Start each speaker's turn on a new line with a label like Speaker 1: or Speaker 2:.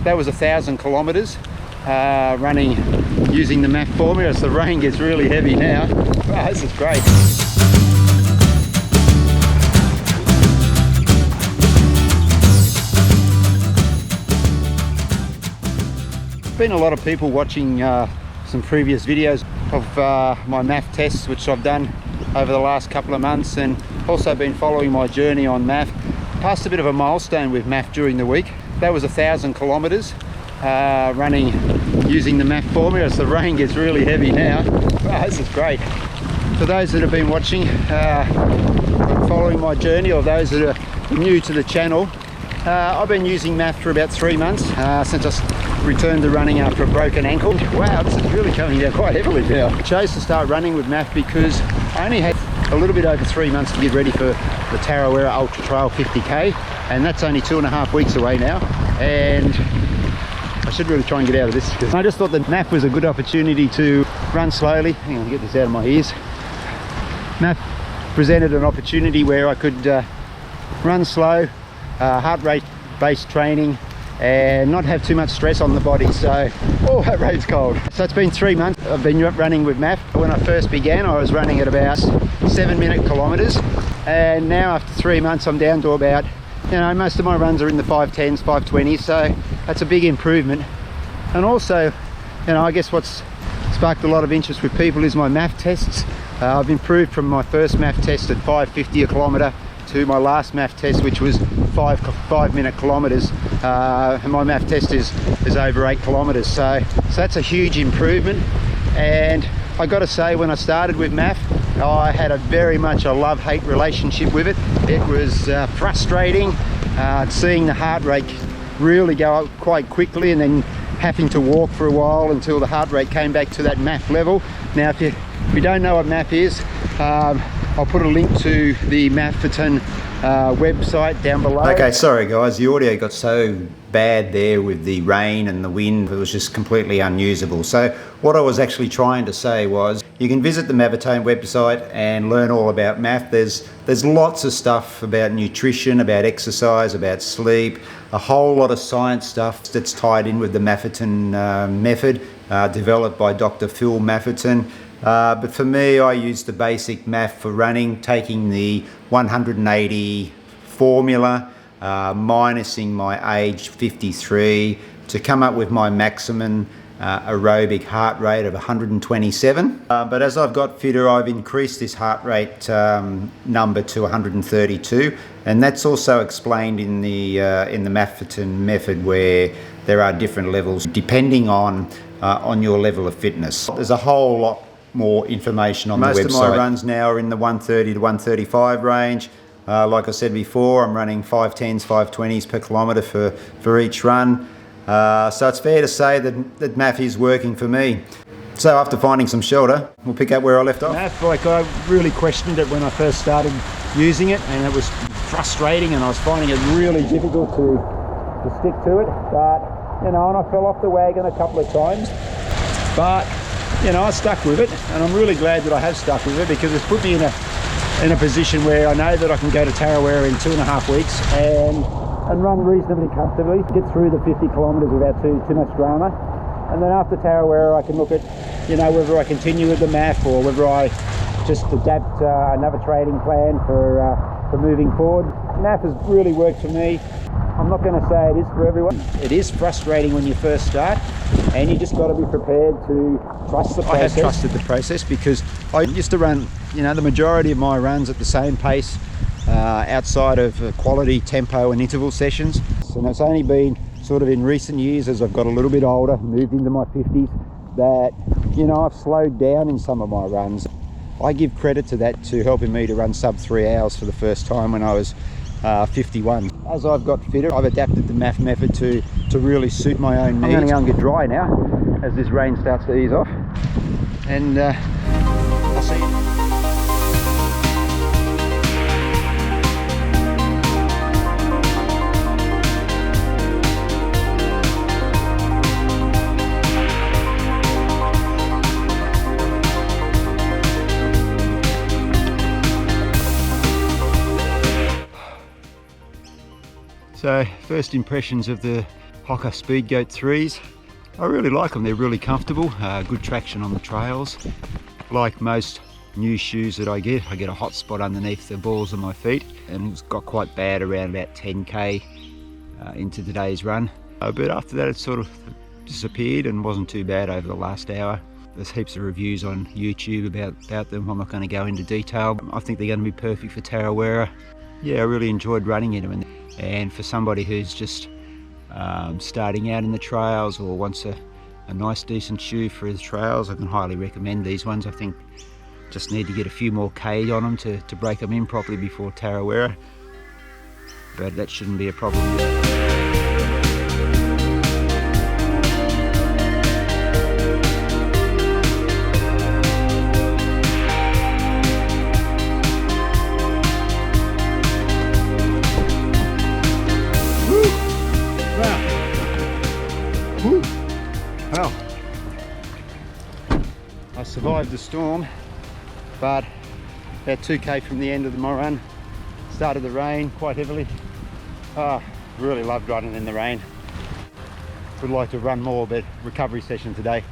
Speaker 1: That was 1,000 kilometers running using the MAF formula. As the rain gets really heavy now. Wow, this is great. Been a lot of people watching some previous videos of my MAF tests, which I've done over the last couple of months, and also been following my journey on MAF. Passed a bit of a milestone with MAF during the week. That was 1,000 kilometers running using the MAF formula. As the rain gets really heavy now. Wow, this is great. For those that have been watching, following my journey, or those that are new to the channel, I've been using MAF for about 3 months since I returned to running after a broken ankle. Wow, this is really coming down quite heavily now. I chose to start running with MAF because I only had a little bit over 3 months to get ready for the Tarawera Ultra Trail 50k, and that's only 2.5 weeks away now, and I should really try and get out of this. I just thought that MAF was a good opportunity to run slowly. Hang on, get this out of my ears. MAF presented an opportunity where I could run slow, heart rate based training, and not have too much stress on the body. So, oh, that rain's cold. So it's been 3 months I've been running with MAF. When I first began, I was running at about 7-minute kilometers, and now after 3 months I'm down to about, you know, most of my runs are in the 510s, 520s, so that's a big improvement. And also, you know, I guess what's sparked a lot of interest with people is my MAF tests. I've improved from my first MAF test at 550 a kilometre to my last MAF test, which was 5-minute kilometres, and my MAF test is over 8 kilometres, so that's a huge improvement. And I got to say, when I started with MAF, I had a very much a love-hate relationship with it. It was frustrating seeing the heart rate really go up quite quickly, and then having to walk for a while until the heart rate came back to that MAF level. Now, if you don't know what MAF is, I'll put a link to the Maffetone website down below.
Speaker 2: Okay, sorry guys, the audio got so bad there with the rain and the wind, it was just completely unusable. So what I was actually trying to say was, you can visit the Maffetone website and learn all about MAF. There's lots of stuff about nutrition, about exercise, about sleep, a whole lot of science stuff that's tied in with the Maffetone method, developed by Dr. Phil Maffetone. But for me, I use the basic MAF for running, taking the 180 formula, minusing my age 53 to come up with my maximum aerobic heart rate of 127. But as I've got fitter, I've increased this heart rate number to 132, and that's also explained in the Maffetone method, where there are different levels depending on your level of fitness. There's a whole lot more information on the website. Most of my runs now are in the 130 to 135 range. Like I said before, I'm running 510s, 520s per kilometre for each run. So it's fair to say that MAF is working for me. So after finding some shelter, we'll pick up where I left off.
Speaker 1: MAF, like, I really questioned it when I first started using it, and it was frustrating, and I was finding it really difficult to stick to it. But, you know, and I fell off the wagon a couple of times. But, you know, I stuck with it, and I'm really glad that I have stuck with it, because it's put me in a position where I know that I can go to Tarawera in 2.5 weeks and run reasonably comfortably, get through the 50 kilometres without too much drama. And then after Tarawera, I can look at, you know, whether I continue with the MAF or whether I just adapt another training plan for moving forward. MAF has really worked for me. I'm not going to say it is for everyone. It is frustrating when you first start, and you just got to be prepared to trust the process. I have trusted the process, because I used to run, you know, the majority of my runs at the same pace outside of quality tempo and interval sessions. And it's only been sort of in recent years, as I've got a little bit older, moved into my 50s, that, you know, I've slowed down in some of my runs. I give credit to that, to helping me to run sub 3 hours for the first time when I was 51. As I've got fitter, I've adapted the MAF method to really suit my own needs. I'm going to go and get dry now as this rain starts to ease off, and I'll see you. So, first impressions of the Hoka Speedgoat 3s. I really like them, they're really comfortable, good traction on the trails. Like most new shoes that I get a hot spot underneath the balls of my feet, and it's got quite bad around about 10k into today's run. But after that it sort of disappeared and wasn't too bad over the last hour. There's heaps of reviews on YouTube about them. I'm not going to go into detail. I think they're going to be perfect for Tarawera. Yeah, I really enjoyed running in them, and for somebody who's just starting out in the trails or wants a nice decent shoe for the trails, I can highly recommend these ones. I think just need to get a few more K on them to break them in properly before Tarawera, but that shouldn't be a problem. Well, I survived the storm, but about 2k from the end of my run, started the rain quite heavily. Really loved running in the rain. Would like to run more, but recovery session today.